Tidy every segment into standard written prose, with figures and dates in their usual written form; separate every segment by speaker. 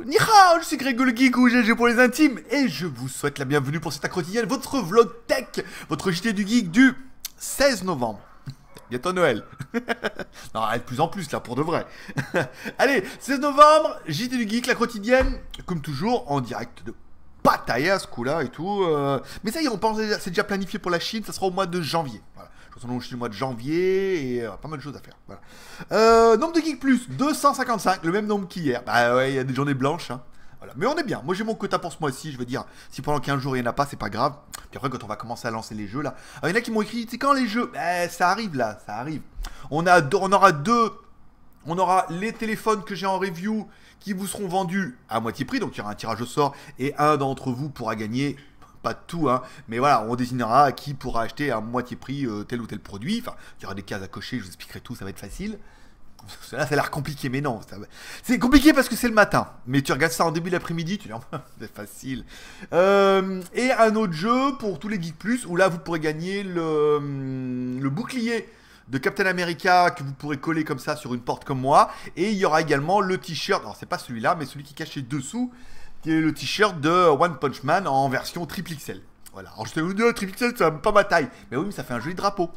Speaker 1: Ni hao, je suis Grégo le Geek ou GG pour les intimes et je vous souhaite la bienvenue pour cette quotidienne, votre vlog tech, votre JT du Geek du 16 novembre. Bientôt Noël. Non, de plus en plus là, pour de vrai. Allez, 16 novembre, JT du Geek, la quotidienne, comme toujours, en direct de bataille à ce coup-là et tout. Mais ça y est, on pense, c'est déjà planifié pour la Chine, ça sera au mois de janvier. Voilà. Je pense qu'on est au mois de janvier et pas mal de choses à faire. Voilà. Nombre de Geek Plus, 255, le même nombre qu'hier. Bah ouais, il y a des journées blanches. Hein. Voilà. Mais on est bien. Moi j'ai mon quota pour ce mois-ci. Je veux dire, si pendant 15 jours il n'y en a pas, c'est pas grave. Puis après, quand on va commencer à lancer les jeux là. Alors, il y en a qui m'ont écrit, c'est quand les jeux? Ça arrive là, ça arrive. On aura les téléphones que j'ai en review qui vous seront vendus à moitié prix. Donc il y aura un tirage au sort et un d'entre vous pourra gagner. Pas de tout, hein, mais voilà, on désignera qui pourra acheter à moitié prix tel ou tel produit. Enfin, il y aura des cases à cocher, je vous expliquerai tout, ça va être facile. Là, ça a l'air compliqué, mais non. C'est compliqué parce que c'est le matin. Mais tu regardes ça en début d'après-midi, tu dis, c'est facile. Et un autre jeu pour tous les Geek Plus, où là, vous pourrez gagner le bouclier de Captain America que vous pourrez coller comme ça sur une porte comme moi. Et il y aura également le t-shirt, alors c'est pas celui-là, mais celui qui est caché dessous, qui est le t-shirt de One Punch Man en version triple XL. Voilà. Alors je te dis, triple XL, c'est pas ma taille. Mais oui, mais ça fait un joli drapeau.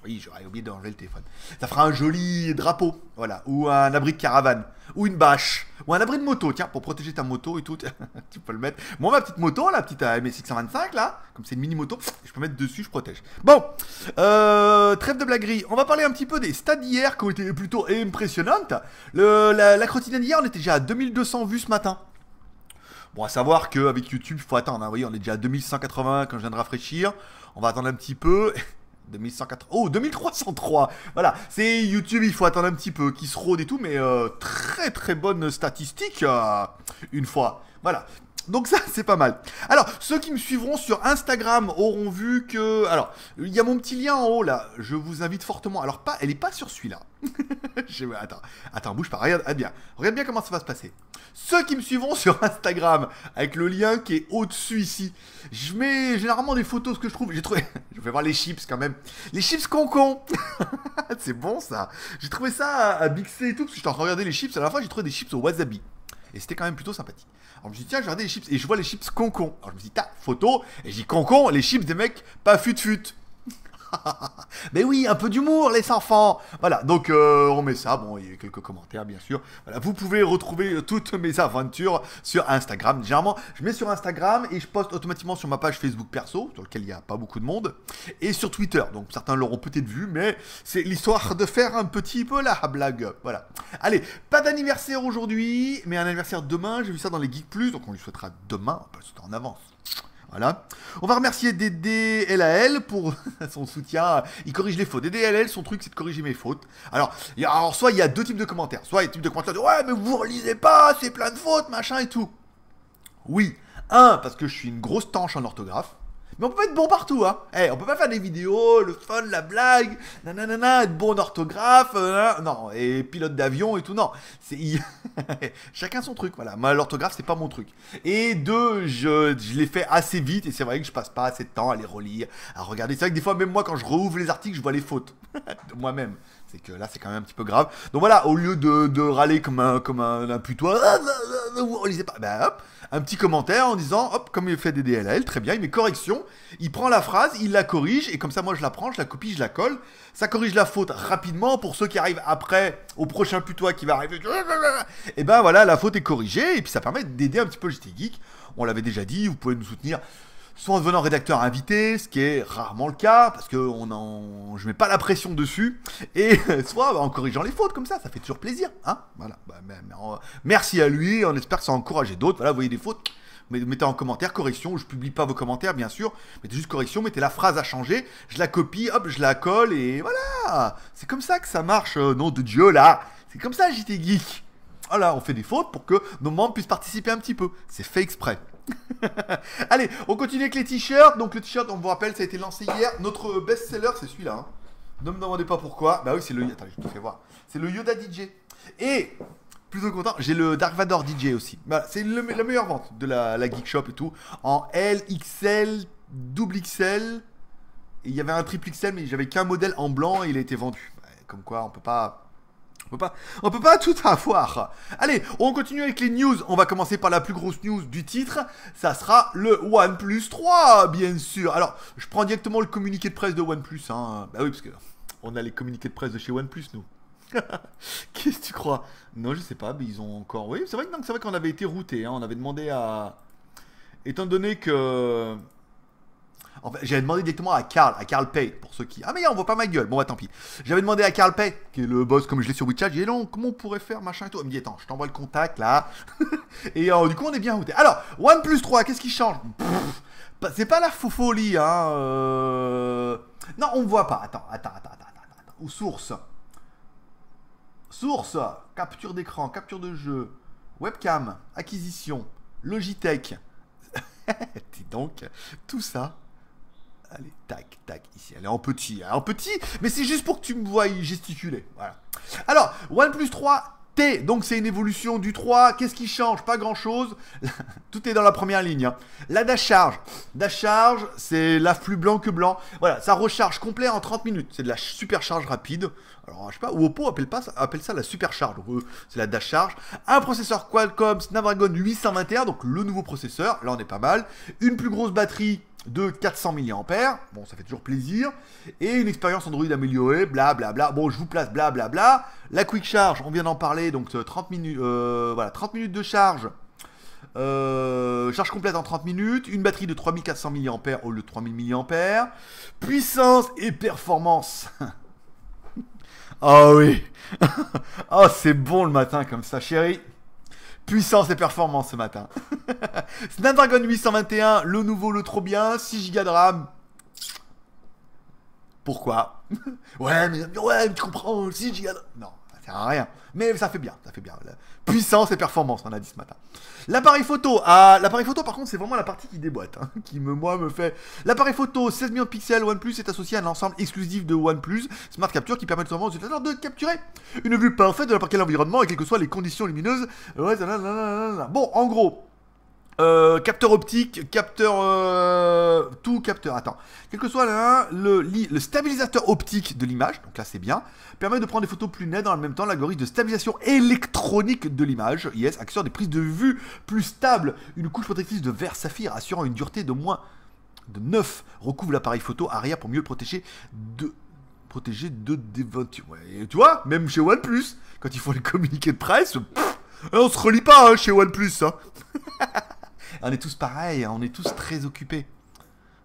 Speaker 1: Oui, j'aurais oublié d'enlever le téléphone. Ça fera un joli drapeau, voilà. Ou un abri de caravane. Ou une bâche. Ou un abri de moto, tiens, pour protéger ta moto et tout. Tu peux le mettre. Moi, ma petite moto, la petite MSX125, là, comme c'est une mini-moto, je peux mettre dessus, je protège. Bon, trêve de blaguerie. On va parler un petit peu des stats d'hier qui ont été plutôt impressionnantes. La quotidienne d'hier, on était déjà à 2200 vues ce matin. Bon, à savoir qu'avec YouTube, il faut attendre. Hein. Vous voyez, on est déjà à 2180 quand je viens de rafraîchir. On va attendre un petit peu. 2180. Oh, 2303. Voilà, c'est YouTube, il faut attendre un petit peu, qui se rôde et tout, mais très très bonne statistique une fois. Voilà. Donc ça, c'est pas mal. Alors, ceux qui me suivront sur Instagram auront vu que... Alors, il y a mon petit lien en haut, là. Je vous invite fortement. Alors, elle est pas sur celui-là. Attends, bouge pas. Regarde bien comment ça va se passer. Ceux qui me suivront sur Instagram, avec le lien qui est au-dessus ici, je mets généralement des photos, ce que je trouve. J'ai trouvé... Je vais voir les chips, quand même. Les chips concon. C'est bon, ça. J'ai trouvé ça à Big C et tout, parce que j'étais en train de regarder les chips. À la fois, j'ai trouvé des chips au wasabi. Et c'était quand même plutôt sympathique. Alors je me suis dit, tiens, je regardais les chips et je vois les chips concon. Alors je me suis dit, ta photo. Et je dis, concon, les chips des mecs pas fut-fut. Mais oui, un peu d'humour, les enfants. Voilà, donc on met ça. Bon, il y a quelques commentaires, bien sûr. Voilà, vous pouvez retrouver toutes mes aventures sur Instagram. Généralement, je mets sur Instagram et je poste automatiquement sur ma page Facebook perso, sur laquelle il n'y a pas beaucoup de monde, et sur Twitter. Donc certains l'auront peut-être vu, mais c'est l'histoire de faire un petit peu la blague. Voilà. Allez, pas d'anniversaire aujourd'hui, mais un anniversaire demain. J'ai vu ça dans les Geek Plus, donc on lui souhaitera demain. On peut le souhaiter en avance. Voilà. On va remercier DDLAL pour son soutien. Il corrige les fautes. DDLAL, son truc, c'est de corriger mes fautes. Alors, soit il y a deux types de commentaires. Soit il y a des types de commentaires de ouais, mais vous relisez pas, c'est plein de fautes, machin et tout. Oui. Parce que je suis une grosse tanche en orthographe. Mais on peut pas être bon partout, hein. On peut pas faire des vidéos, le fun, la blague, nanana, être bon en orthographe, non, et pilote d'avion et tout, non. Chacun son truc, voilà. Moi, l'orthographe, c'est pas mon truc. Et deux, je l'ai fait assez vite, et c'est vrai que je passe pas assez de temps à les relire, à regarder. C'est vrai que des fois, même moi, quand je rouvre les articles, je vois les fautes de moi-même. C'est que là, c'est quand même un petit peu grave. Donc voilà, au lieu de râler comme un putois, vous relisez pas, ben hop, un petit commentaire en disant, hop, comme il fait des DLL, très bien, il met correction, il prend la phrase, il la corrige, et comme ça, moi, je la prends, je la copie, je la colle, ça corrige la faute rapidement, pour ceux qui arrivent après, au prochain putois qui va arriver, et ben voilà, la faute est corrigée, et puis ça permet d'aider un petit peu le JT Geek, on l'avait déjà dit, vous pouvez nous soutenir, soit en devenant rédacteur invité, ce qui est rarement le cas, parce que je mets pas la pression dessus, et soit en corrigeant les fautes, comme ça fait toujours plaisir, hein, voilà, merci à lui, on espère que ça a encouragé d'autres, voilà, vous voyez des fautes, mettez en commentaire, correction, je publie pas vos commentaires, bien sûr, mettez juste correction, mettez la phrase à changer, je la copie, hop, je la colle, et voilà, c'est comme ça que ça marche, nom de Dieu, là, c'est comme ça, JT Geek, voilà, on fait des fautes pour que nos membres puissent participer un petit peu, c'est fait exprès. Allez, on continue avec les t-shirts. Donc le t-shirt, on vous rappelle, ça a été lancé hier. Notre best-seller, c'est celui-là. Hein. Ne me demandez pas pourquoi. Bah oui, c'est le... Attendez, je te fais voir. C'est le Yoda DJ. Et, plutôt content, j'ai le Dark Vador DJ aussi. Voilà, c'est la meilleure vente de la Geek Shop et tout. En L, XL, double XL. Et il y avait un triple XL, mais j'avais qu'un modèle en blanc et il a été vendu. Comme quoi, on peut pas On peut pas tout avoir. Allez, on continue avec les news. On va commencer par la plus grosse news du titre. Ça sera le OnePlus 3, bien sûr. Alors, je prends directement le communiqué de presse de OnePlus. Hein. Bah oui, parce que on a les communiqués de presse de chez OnePlus, nous. Qu'est-ce que tu crois? Non, je sais pas, mais ils ont encore... Oui, c'est vrai qu'on avait été routé. Hein. On avait demandé à... Étant donné que... En fait, j'avais demandé directement à Carl Pay, pour ceux qui... Ah mais on voit pas ma gueule, bon bah tant pis. J'avais demandé à Carl Pay, qui est le boss comme je l'ai sur WeChat, j'ai dit non, comment on pourrait faire, machin et tout. Il me dit attends, je t'envoie le contact là. Et du coup on est bien routé. Alors, OnePlus 3, qu'est-ce qui change? C'est pas la folie, hein. Non, on ne voit pas. Attends. Ou source. Source, capture d'écran, capture de jeu, webcam, acquisition, Logitech. Dis donc, tout ça. Allez, tac, ici. Elle est en petit, mais c'est juste pour que tu me voies gesticuler. Voilà. Alors, OnePlus 3T, donc c'est une évolution du 3. Qu'est-ce qui change? Pas grand-chose. Tout est dans la première ligne. Hein. La dash charge. Dash charge, c'est l'afflux blanc que blanc. Voilà, ça recharge complet en 30 minutes. C'est de la super charge rapide. Alors, je sais pas, ou Oppo appelle ça la super charge. Donc, c'est la dash charge. Un processeur Qualcomm Snapdragon 821, donc le nouveau processeur. Là, on est pas mal. Une plus grosse batterie de 400 mAh, bon ça fait toujours plaisir, et une expérience Android améliorée, blablabla, bon je vous place blablabla, la Quick Charge, on vient d'en parler, donc 30 minutes, voilà, 30 minutes de charge, charge complète en 30 minutes, une batterie de 3400 mAh au lieu de 3000 mAh, puissance et performance, oh oui, oh c'est bon le matin comme ça chérie. Puissance et performance ce matin. Snapdragon 821, le nouveau, le trop bien, 6 Go de RAM. Pourquoi? Ouais, tu comprends, 6 Go de RAM. Non, ça sert à rien. Mais ça fait bien, Puissance et performance, on a dit ce matin. L'appareil photo, l'appareil photo par contre c'est vraiment la partie qui déboîte, hein, qui me fait... L'appareil photo 16 millions de pixels OnePlus est associé à un ensemble exclusif de OnePlus Smart Capture qui permet notamment aux utilisateurs de capturer une vue parfaite de n'importe quel environnement et quelles que soient les conditions lumineuses. Bon, en gros... capteur optique, tout capteur, attends. Quel que soit le stabilisateur optique de l'image, donc là c'est bien, permet de prendre des photos plus nettes dans le même temps, l'algorithme de stabilisation électronique de l'image, yes, assure des prises de vue plus stables, une couche protectrice de verre saphir assurant une dureté de moins de 9, recouvre l'appareil photo arrière pour mieux le protéger de d'éventuels. Ouais, tu vois, même chez OnePlus, quand ils font les communiqués de presse, on se relie pas hein, chez OnePlus, hein. On est tous pareils, hein, on est tous très occupés.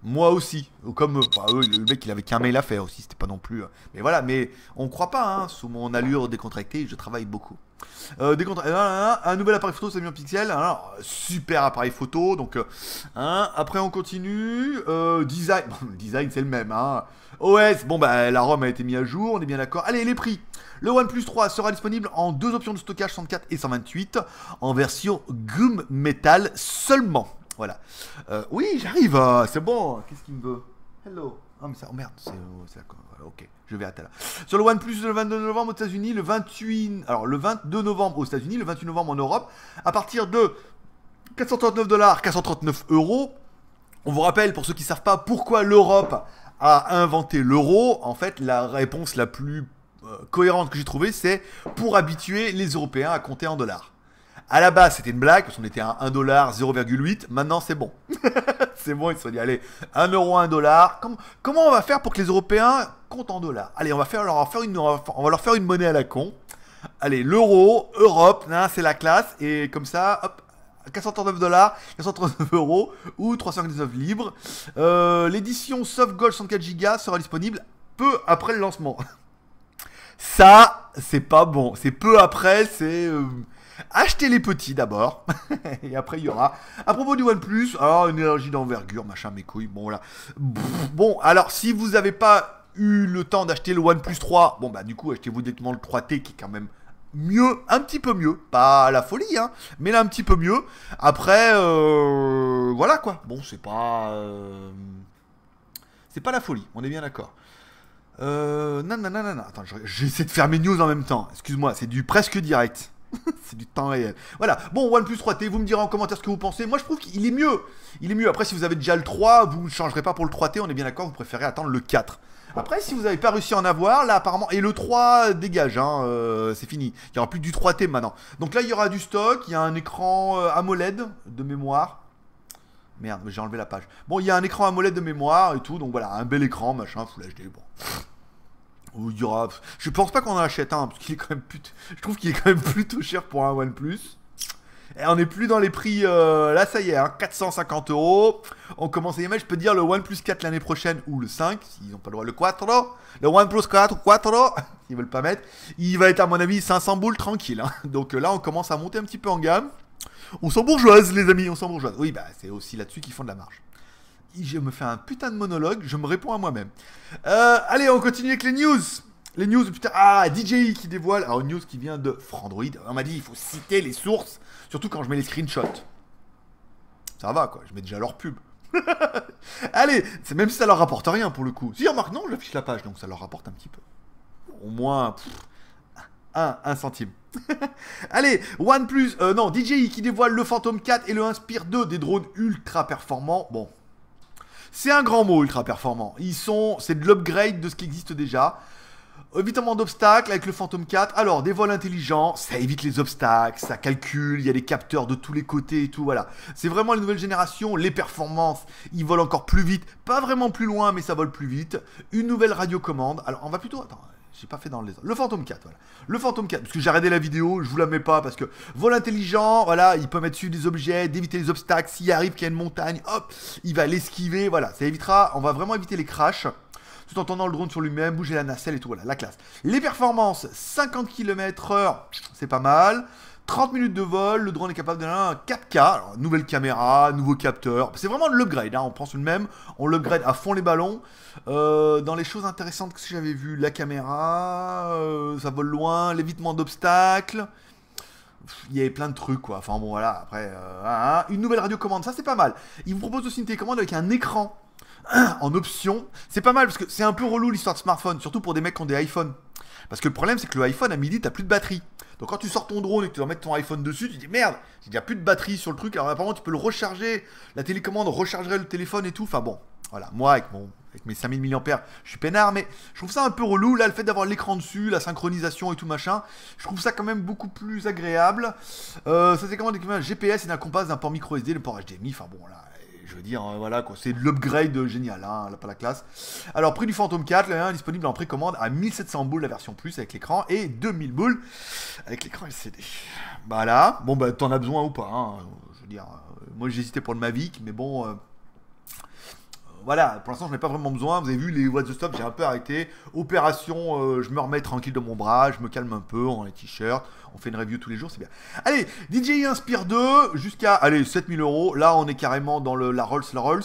Speaker 1: Moi aussi, comme le mec il avait qu'un mail à faire aussi, c'était pas non plus... mais voilà, mais on croit pas, hein, sous mon allure décontractée, je travaille beaucoup. Un nouvel appareil photo 7 millions de pixels, alors, super appareil photo, donc... après on continue, design, le design c'est le même, hein. OS, bon bah la ROM a été mise à jour, on est bien d'accord. Allez, les prix. Le OnePlus 3 sera disponible en deux options de stockage 64 et 128 en version Gum Metal seulement. Voilà. Oui, j'arrive. C'est bon. Qu'est-ce qu'il me veut? Hello. Oh, mais ça, oh merde. C'est d'accord. Voilà, ok. Je vais à tout à l'heure. Sur le OnePlus le 22 novembre aux États-Unis, le 28. Alors, le 22 novembre aux États-Unis, le 28 novembre en Europe, à partir de 439 $, 439 €. On vous rappelle, pour ceux qui ne savent pas pourquoi l'Europe a inventé l'euro, en fait, la réponse la plus cohérente que j'ai trouvée, c'est pour habituer les Européens à compter en dollars. À la base, c'était une blague, parce qu'on était à 1 $, 0,8. Maintenant, c'est bon. C'est bon, ils se sont dit, allez, 1 euro, 1 $. Comment on va faire pour que les Européens comptent en dollars? Allez, on va leur faire une monnaie à la con. Allez, l'euro, Europe, c'est la classe. Et comme ça, hop, 439 $, 439 € ou 319 livres. L'édition Soft Gold 64 Go sera disponible peu après le lancement. Ça, c'est pas bon. C'est peu après, c'est... achetez les petits d'abord. Et après, il y aura... À propos du OnePlus, alors, une énergie d'envergure, machin, mes couilles. Bon, voilà. Bon, alors, si vous n'avez pas eu le temps d'acheter le OnePlus 3, bon, bah, du coup, achetez-vous directement le 3T qui est quand même... mieux, un petit peu mieux, pas la folie, hein, mais là un petit peu mieux. Après, voilà quoi. Bon, c'est pas la folie, on est bien d'accord. Nanana. Attends, j'essaie de faire mes news en même temps. Excuse-moi, c'est du presque direct. C'est du temps réel. Voilà. Bon, OnePlus 3T, vous me direz en commentaire ce que vous pensez. Moi, je trouve qu'il est mieux. Il est mieux. Après, si vous avez déjà le 3, vous ne changerez pas pour le 3T. On est bien d'accord, vous préférez attendre le 4. Après, si vous n'avez pas réussi à en avoir, là apparemment, et le 3 dégage, hein, c'est fini. Il n'y aura plus du 3T maintenant. Donc là, il y aura du stock, il y a un écran AMOLED de mémoire. Merde, j'ai enlevé la page. Bon, il y a un écran AMOLED de mémoire et tout, donc voilà, un bel écran, machin, Full HD, bon. Où il y aura... Je pense pas qu'on en achète un, parce qu'il est quand même plutôt... Je trouve qu'il est quand même plutôt cher pour un OnePlus. Et on n'est plus dans les prix, là ça y est, hein, 450 €. On commence à y mettre, je peux dire le OnePlus 4 l'année prochaine, ou le 5, s'ils n'ont pas le droit, le 4, le OnePlus 4, s'ils veulent pas mettre, il va être à mon avis 500 boules tranquille. Hein. Donc là on commence à monter un petit peu en gamme. On s'embourgeoise les amis, on s'embourgeoise. Oui bah c'est aussi là-dessus qu'ils font de la marge. Je me fais un putain de monologue, je me réponds à moi-même. Allez, on continue avec les news. Les news, putain, ah, DJI qui dévoile, alors une news qui vient de Frandroid. On m'a dit, il faut citer les sources, surtout quand je mets les screenshots. Ça va, quoi, je mets déjà leur pub. Allez, c'est même si ça leur rapporte rien pour le coup. Si, remarque, non, j'affiche la page, donc ça leur rapporte un petit peu. Au moins, un centime. Allez, OnePlus, non, DJI qui dévoile le Phantom 4 et le Inspire 2, des drones ultra performants. Bon, c'est un grand mot, ultra performant. C'est de l'upgrade de ce qui existe déjà. Évitement d'obstacles avec le Phantom 4. Alors, des vols intelligents, ça évite les obstacles, ça calcule, il y a des capteurs de tous les côtés et tout, voilà. C'est vraiment les nouvelles générations, les performances, ils volent encore plus vite. Pas vraiment plus loin, mais ça vole plus vite. Une nouvelle radiocommande. Alors, on va plutôt... Attends, j'ai pas fait dans les... Le Phantom 4, voilà. Le Phantom 4, parce que j'ai arrêté la vidéo, je vous la mets pas, parce que vol intelligent, voilà, il peut mettre dessus des objets, d'éviter les obstacles. S'il arrive qu'il y a une montagne, hop, il va l'esquiver, voilà. Ça évitera, on va vraiment éviter les crashs. Tout en tendant le drone sur lui-même, bouger la nacelle et tout, voilà, la classe. Les performances, 50 km/h, c'est pas mal. 30 minutes de vol, le drone est capable de un 4K, alors, nouvelle caméra, nouveau capteur. C'est vraiment de l'upgrade, hein, on prend sur le même, on l'upgrade à fond les ballons. Dans les choses intéressantes que j'avais vu, la caméra, ça vole loin, l'évitement d'obstacles. Il y avait plein de trucs, quoi. Enfin bon, voilà, après, une nouvelle radiocommande, ça c'est pas mal. Il vous propose aussi une télécommande avec un écran en option. C'est pas mal parce que c'est un peu relou l'histoire de smartphone, surtout pour des mecs qui ont des iPhones. Parce que le problème c'est que le iPhone à midi t'as plus de batterie. Donc quand tu sors ton drone et que tu dois mettre ton iPhone dessus, tu te dis merde, il n'y a plus de batterie sur le truc. Alors apparemment tu peux le recharger, la télécommande rechargerait le téléphone et tout. Enfin bon, voilà, moi avec mes 5000 mAh, je suis peinard, mais je trouve ça un peu relou. Là, le fait d'avoir l'écran dessus, la synchronisation et tout machin, je trouve ça quand même beaucoup plus agréable. Ça c'est comment un GPS et d'un compas, d'un port micro SD, le port HDMI. Enfin bon, là, je veux dire, voilà quoi, c'est de l'upgrade génial, hein, pas la classe. Alors, prix du Phantom 4, là, disponible en précommande à 1700 boules la version plus avec l'écran et 2000 boules avec l'écran LCD. Voilà, bon bah t'en as besoin ou pas, hein, je veux dire, moi j'hésitais pour le Mavic, mais bon... voilà, pour l'instant, je n'ai pas vraiment besoin. Vous avez vu les What the Stop, j'ai un peu arrêté. Opération, je me remets tranquille de mon bras, je me calme un peu en les t-shirts. On fait une review tous les jours, c'est bien. Allez, DJI Inspire 2 jusqu'à, allez, 7000 €. Là, on est carrément dans la Rolls.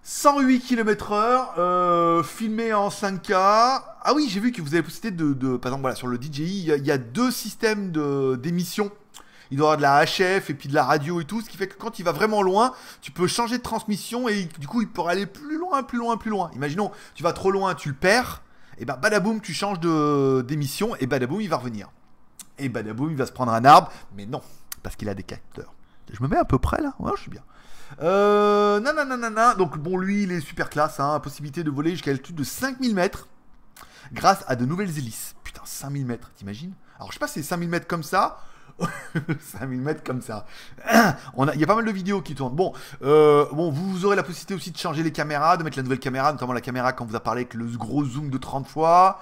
Speaker 1: 108 km/h, filmé en 5K. Ah oui, j'ai vu que vous avez posté par exemple, voilà, sur le DJI, il y a deux systèmes d'émission. Il doit y avoir de la HF et puis de la radio et tout, ce qui fait que quand il va vraiment loin, tu peux changer de transmission et du coup il pourra aller plus loin, plus loin, plus loin. Imaginons, tu vas trop loin, tu le perds, et ben badaboum, tu changes d'émission et badaboum, il va revenir. Et badaboum, il va se prendre un arbre, mais non, parce qu'il a des capteurs. Je me mets à peu près là, ouais, je suis bien. Donc bon, lui il est super classe, hein, possibilité de voler jusqu'à l'altitude de 5000 mètres grâce à de nouvelles hélices. Putain, 5000 mètres, t'imagines? Alors je sais pas si c'est 5000 mètres comme ça. 5000 mètres comme ça. Il y a pas mal de vidéos qui tournent. Bon, vous aurez la possibilité aussi de changer les caméras, de mettre la nouvelle caméra, notamment la caméra quand vous a parlé avec le gros zoom de 30 fois.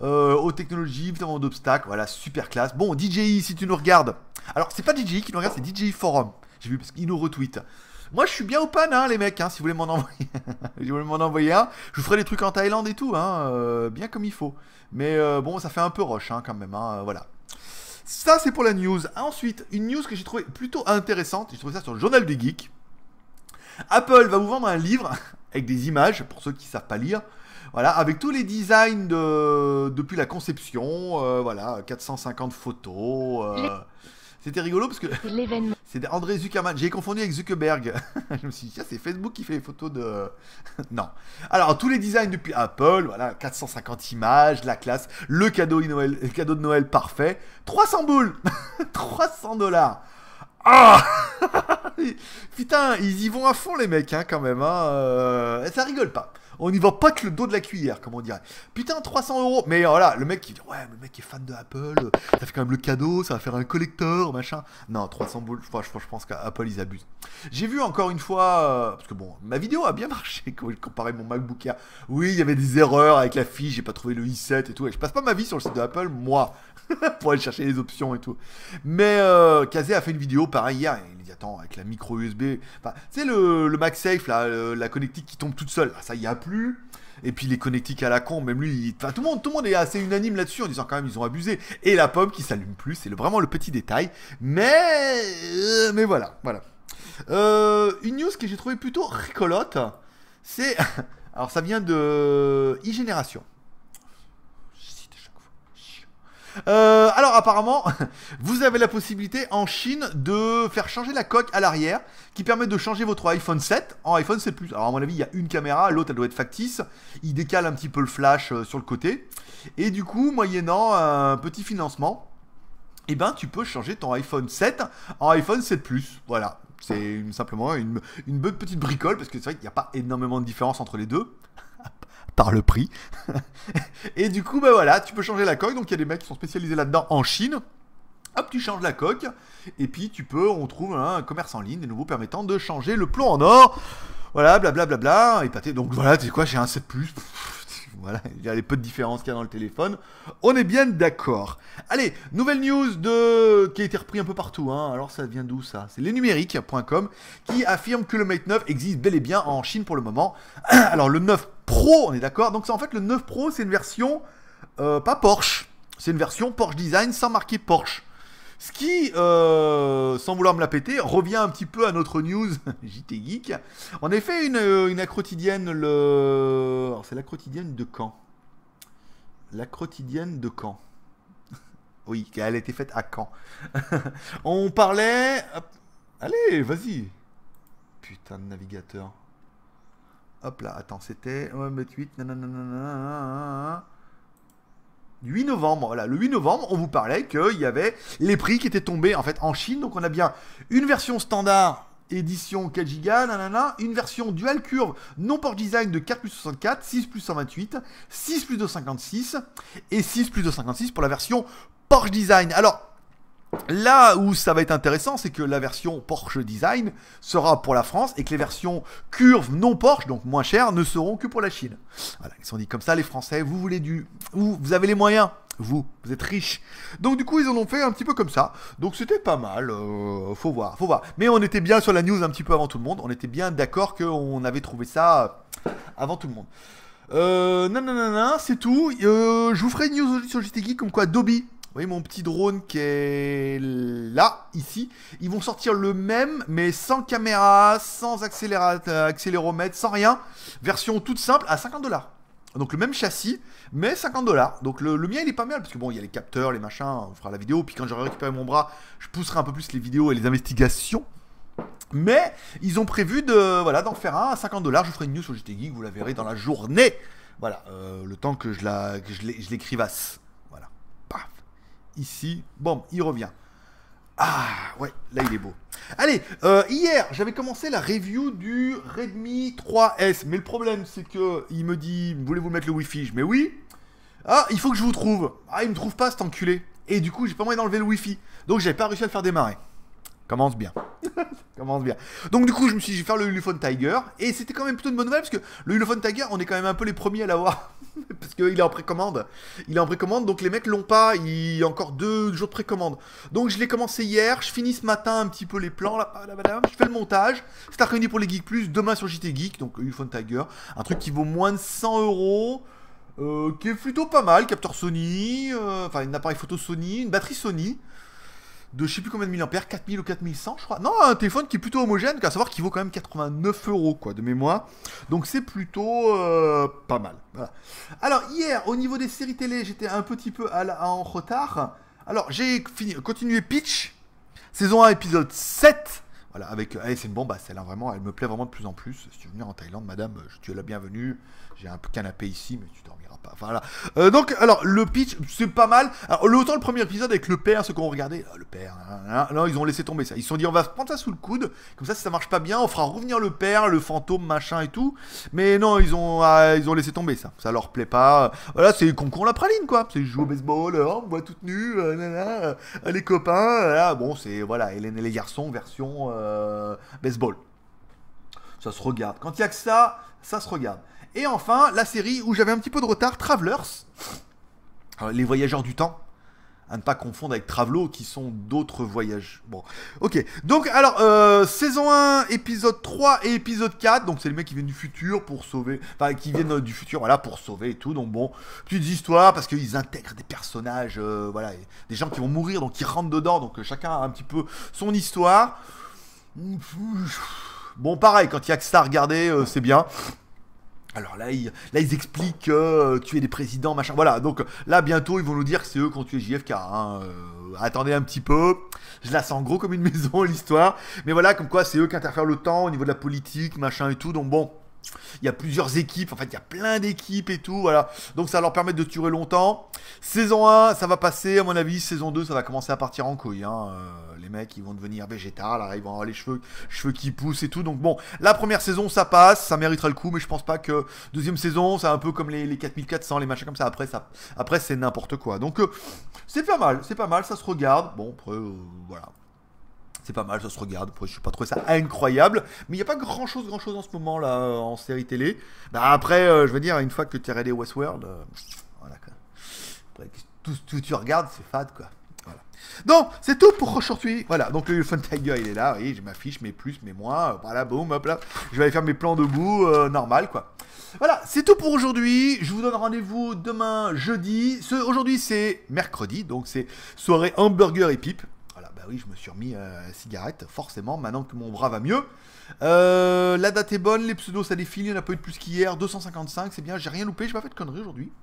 Speaker 1: Aux technologies, évidemment d'obstacles. Voilà, super classe. Bon, DJI, si tu nous regardes. Alors, c'est pas DJI qui nous regarde, c'est DJI Forum. J'ai vu parce qu'il nous retweet. Moi, je suis bien au pan, hein, les mecs, hein, si vous voulez m'en envoyer. Si vous voulez m'en envoyer un, je vous ferai des trucs en Thaïlande et tout, hein, bien comme il faut. Mais bon, ça fait un peu rush, hein, quand même, hein, voilà. Ça, c'est pour la news. Ensuite, une news que j'ai trouvé plutôt intéressante. J'ai trouvé ça sur le Journal des Geeks. Apple va vous vendre un livre avec des images, pour ceux qui ne savent pas lire. Voilà, avec tous les designs depuis la conception. Voilà, 450 photos. C'était rigolo parce que c'était André Zuckerman. J'ai confondu avec Zuckerberg. Je me suis dit, tiens, c'est Facebook qui fait les photos de... Non. Alors, tous les designs depuis Apple, voilà, 450 images, la classe, le cadeau de Noël parfait. 300 boules 300 $. Ah Putain, ils y vont à fond les mecs, hein, quand même. Hein. Ça rigole pas. On n'y va pas que le dos de la cuillère, comme on dirait. Putain, 300 euros. Mais voilà, le mec qui dit, ouais, le mec est fan de Apple, ça fait quand même le cadeau, ça va faire un collector, machin. Non, 300 boules, je pense qu'Apple, ils abusent. J'ai vu encore une fois, parce que bon, ma vidéo a bien marché quand j'ai comparé mon MacBook Air. Oui, il y avait des erreurs avec la fiche, j'ai pas trouvé le i7 et tout. Et je passe pas ma vie sur le site de Apple, moi, pour aller chercher les options et tout. Mais Kazé a fait une vidéo, pareil, hier, il dit, attends, avec la micro USB, enfin, tu sais, le MagSafe, là, la connectique qui tombe toute seule, ça y a plus. Et puis les connectiques à la con, même lui, enfin tout le monde est assez unanime là-dessus en disant quand même ils ont abusé. Et la pomme qui s'allume plus, c'est vraiment le petit détail. Mais voilà. Une news que j'ai trouvé plutôt rigolote, c'est alors ça vient de e-génération. Alors apparemment, vous avez la possibilité en Chine de faire changer la coque à l'arrière, qui permet de changer votre iPhone 7 en iPhone 7 Plus. Alors à mon avis, il y a une caméra, l'autre elle doit être factice. Il décale un petit peu le flash sur le côté. Et du coup, moyennant un petit financement, eh ben tu peux changer ton iPhone 7 en iPhone 7 Plus. Voilà, c'est simplement une petite bricole, parce que c'est vrai qu'il n'y a pas énormément de différence entre les deux. Par le prix. Et du coup, bah voilà, tu peux changer la coque. Donc il y a des mecs qui sont spécialisés là-dedans en Chine. Hop, tu changes la coque. Et puis on trouve un commerce en ligne, de nouveau permettant de changer le plomb en or. Voilà, blablabla. Et pâté. Donc voilà, tu sais quoi, j'ai un 7 Plus. Voilà, il y a les peu de différences qu'il y a dans le téléphone. On est bien d'accord. Allez, nouvelle news qui a été repris un peu partout. Hein. Alors ça vient d'où ça? C'est lesnumériques.com qui affirme que le Mate 9 existe bel et bien en Chine pour le moment. Alors le 9 Pro, on est d'accord. Donc en fait le 9 Pro c'est une version pas Porsche. C'est une version Porsche Design sans marquer Porsche. Ce qui, sans vouloir me la péter, revient un petit peu à notre news JT Geek. En effet, une quotidienne, alors c'est la quotidienne de Caen. La quotidienne de Caen. Oui, elle a été faite à Caen. On parlait... Hop. Allez, vas-y. Putain de navigateur. Hop là, attends, c'était... 28, nanana... 8 novembre, voilà, le 8 novembre, on vous parlait qu'il y avait les prix qui étaient tombés en fait en Chine. Donc on a bien une version standard, édition 4 Go, nanana, une version dual curve, non Porsche Design de 4 plus 64, 6 plus 128, 6 plus 256 et 6 plus 256 pour la version Porsche Design. Alors, là où ça va être intéressant, c'est que la version Porsche Design sera pour la France et que les versions curves non Porsche, donc moins chères, ne seront que pour la Chine. Voilà, ils se sont dit comme ça, les Français, vous voulez vous avez les moyens, vous êtes riches. Donc du coup, ils en ont fait un petit peu comme ça. Donc c'était pas mal, faut voir. Mais on était bien sur la news un petit peu avant tout le monde. On était bien d'accord qu'on avait trouvé ça avant tout le monde. Non, c'est tout. Je vous ferai une news aujourd'hui sur JT Geek comme quoi Dobby. Vous voyez mon petit drone qui est là, ici. Ils vont sortir le même, mais sans caméra, sans accéléromètre, sans rien. Version toute simple à 50$. Donc le même châssis, mais 50$. Donc le mien, il est pas mal, parce que bon, il y a les capteurs, les machins, on fera la vidéo. Puis quand j'aurai récupéré mon bras, je pousserai un peu plus les vidéos et les investigations. Mais ils ont prévu d'en faire un à 50$. Je vous ferai une news sur JT Geek, vous la verrez dans la journée. Voilà, le temps que je l'écrivasse. Voilà, paf. Ici, bon, il revient. Ah, ouais, là il est beau. Allez, hier, j'avais commencé la review du Redmi 3S. Mais le problème, c'est que il me dit, voulez-vous mettre le Wi-Fi? Je mets oui. Ah, il faut que je vous trouve. Ah, il me trouve pas, cet enculé. Et du coup, j'ai pas moyen d'enlever le Wi-Fi. Donc, j'avais pas réussi à le faire démarrer. Commence bien. Commence bien. Donc du coup, je me suis dit, je vais faire le Ulefone Tiger. Et c'était quand même plutôt une bonne nouvelle, parce que le Ulefone Tiger, on est quand même un peu les premiers à l'avoir. Parce qu'il est en précommande. Il est en précommande, donc les mecs l'ont pas. Il y a encore 2 jours de précommande. Donc je l'ai commencé hier. Je finis ce matin un petit peu les plans. Là, je fais le montage. Cet après-midi pour les Geek Plus. Demain sur JT Geek. Donc Ulefone Tiger. Un truc qui vaut moins de 100€. Qui est plutôt pas mal. Capteur Sony. Enfin, un appareil photo Sony. Une batterie Sony. De je sais plus combien de milliampères, 4000 ou 4100 je crois. Non, un téléphone qui est plutôt homogène, à savoir qu'il vaut quand même 89€ quoi, de mémoire. Donc c'est plutôt pas mal. Voilà. Alors hier, au niveau des séries télé, j'étais un petit peu en retard. Alors j'ai continué Pitch, saison 1, épisode 7. Voilà, avec c'est une bombe à sel, hein, vraiment, elle me plaît vraiment de plus en plus. Si tu veux venir en Thaïlande, madame, tu es la bienvenue. J'ai un canapé ici, mais tu dormiras pas. Enfin, voilà. Donc, alors, le pitch, c'est pas mal. Alors, autant le premier épisode avec le père, ceux qui ont regardé, le père, non, ils ont laissé tomber ça. Ils se sont dit, on va se prendre ça sous le coude. Comme ça, si ça marche pas bien, on fera revenir le père, le fantôme, machin et tout. Mais non, ils ont laissé tomber ça. Ça leur plaît pas. Voilà, c'est concon la praline, quoi. C'est jouer au baseball, on voit toute nue, les copains. Voilà. Bon, c'est, voilà, Hélène et les garçons, version baseball. Ça se regarde. Quand il y a que ça se regarde. Et enfin, la série où j'avais un petit peu de retard, Travelers. Alors, les voyageurs du temps. À ne pas confondre avec Travelo, qui sont d'autres voyages. Bon, ok. Donc, alors, saison 1, épisode 3 et épisode 4. Donc, c'est les mecs qui viennent du futur pour sauver... Enfin, qui viennent du futur, voilà, pour sauver et tout. Donc, bon, petites histoires, parce qu'ils intègrent des personnages, voilà, des gens qui vont mourir, donc ils rentrent dedans. Donc, chacun a un petit peu son histoire. Bon, pareil, quand il y a que ça à regarder, c'est bien. Alors là, ils expliquent tuer des présidents, machin. Voilà, donc là, bientôt, ils vont nous dire que c'est eux qui ont tué JFK. Hein. Attendez un petit peu. Je la sens gros comme une maison, l'histoire. Mais voilà, comme quoi, c'est eux qui interfèrent le temps au niveau de la politique, machin et tout. Donc bon, il y a plusieurs équipes. En fait, il y a plein d'équipes et tout. Voilà. Donc ça va leur permettre de durer longtemps. Saison 1, ça va passer. À mon avis, saison 2, ça va commencer à partir en couille. Hein. Les mecs, ils vont devenir végétales. Ils vont avoir les cheveux qui poussent et tout. Donc bon, la première saison, ça passe. Ça mériterait le coup. Mais je pense pas que deuxième saison, c'est un peu comme les 4400, les machins comme ça. Après c'est n'importe quoi. Donc c'est pas mal. C'est pas mal. Ça se regarde. Bon, après, voilà. C'est pas mal, ça se regarde. Après, je suis pas trouvé ça incroyable. Mais il n'y a pas grand chose en ce moment là en série télé. Bah, après, je veux dire, une fois que tu as regardé Westworld, voilà quoi. Après, tout tu regardes, c'est fade quoi. Voilà. Donc, c'est tout pour aujourd'hui. Voilà, donc le Fun Tiger il est là. Oui, j'ai ma fiche, mes plus, mes moins. Voilà, boum, hop là. Je vais aller faire mes plans debout, normal quoi. Voilà, c'est tout pour aujourd'hui. Je vous donne rendez-vous demain jeudi. Aujourd'hui c'est mercredi, donc c'est soirée hamburger et pipe. Oui, je me suis remis cigarette, forcément, maintenant que mon bras va mieux. La date est bonne, les pseudos ça défile, il n'y en a pas eu de plus qu'hier, 255, c'est bien, j'ai rien loupé, j'ai pas fait de conneries aujourd'hui.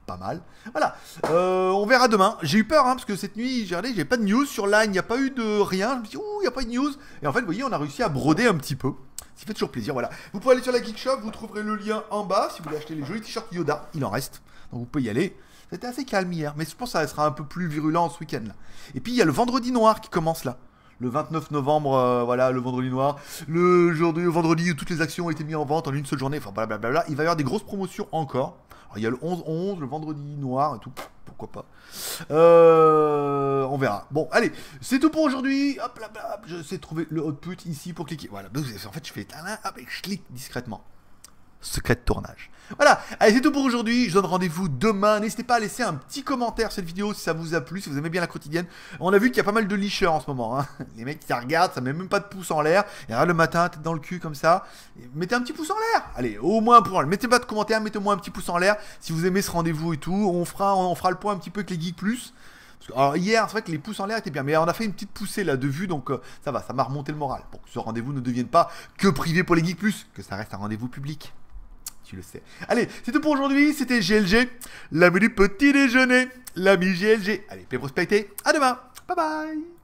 Speaker 1: Pas mal. Voilà, on verra demain. J'ai eu peur, hein, parce que cette nuit, j'ai regardé, j'avais pas de news sur Line, il n'y a pas eu de rien. Je me suis dit, ouh, il n'y a pas de news. Et en fait, vous voyez, on a réussi à broder un petit peu. Ça fait toujours plaisir, voilà. Vous pouvez aller sur la Geek Shop, vous trouverez le lien en bas si vous voulez acheter les jolis t-shirts Yoda, il en reste. Donc vous pouvez y aller. C'était assez calme hier, mais je pense que ça sera un peu plus virulent ce week-end là. Et puis il y a le vendredi noir qui commence là. Le 29 novembre, voilà, le vendredi noir. Le vendredi où toutes les actions ont été mises en vente en une seule journée. Enfin, blablabla. Il va y avoir des grosses promotions encore. Alors, il y a le 11-11, le vendredi noir et tout. Pourquoi pas. On verra. Bon, allez, c'est tout pour aujourd'hui. Hop là, je sais trouver le output ici pour cliquer. Voilà, en fait, je fais hop, et je clique discrètement. Secret de tournage. Voilà, allez, c'est tout pour aujourd'hui. Je donne rendez-vous demain. N'hésitez pas à laisser un petit commentaire sur cette vidéo si ça vous a plu, si vous aimez bien la quotidienne. On a vu qu'il y a pas mal de licheurs en ce moment. Hein. Les mecs qui regardent, ça met même pas de pouce en l'air. Et là, le matin, tête dans le cul comme ça. Mettez un petit pouce en l'air. Allez, au moins pour mettez pas de commentaire, mettez-moi un petit pouce en l'air si vous aimez ce rendez-vous et tout. On fera le point un petit peu avec les Geeks Plus. Alors hier, c'est vrai que les pouces en l'air étaient bien, mais on a fait une petite poussée là de vue, donc ça va, ça m'a remonté le moral. Pour que ce rendez-vous ne devienne pas que privé pour les Geeks Plus, que ça reste un rendez-vous public. Tu le sais. Allez, c'est tout pour aujourd'hui. C'était GLG, l'ami du petit déjeuner, l'ami GLG. Allez, paix prospérité. À demain. Bye bye.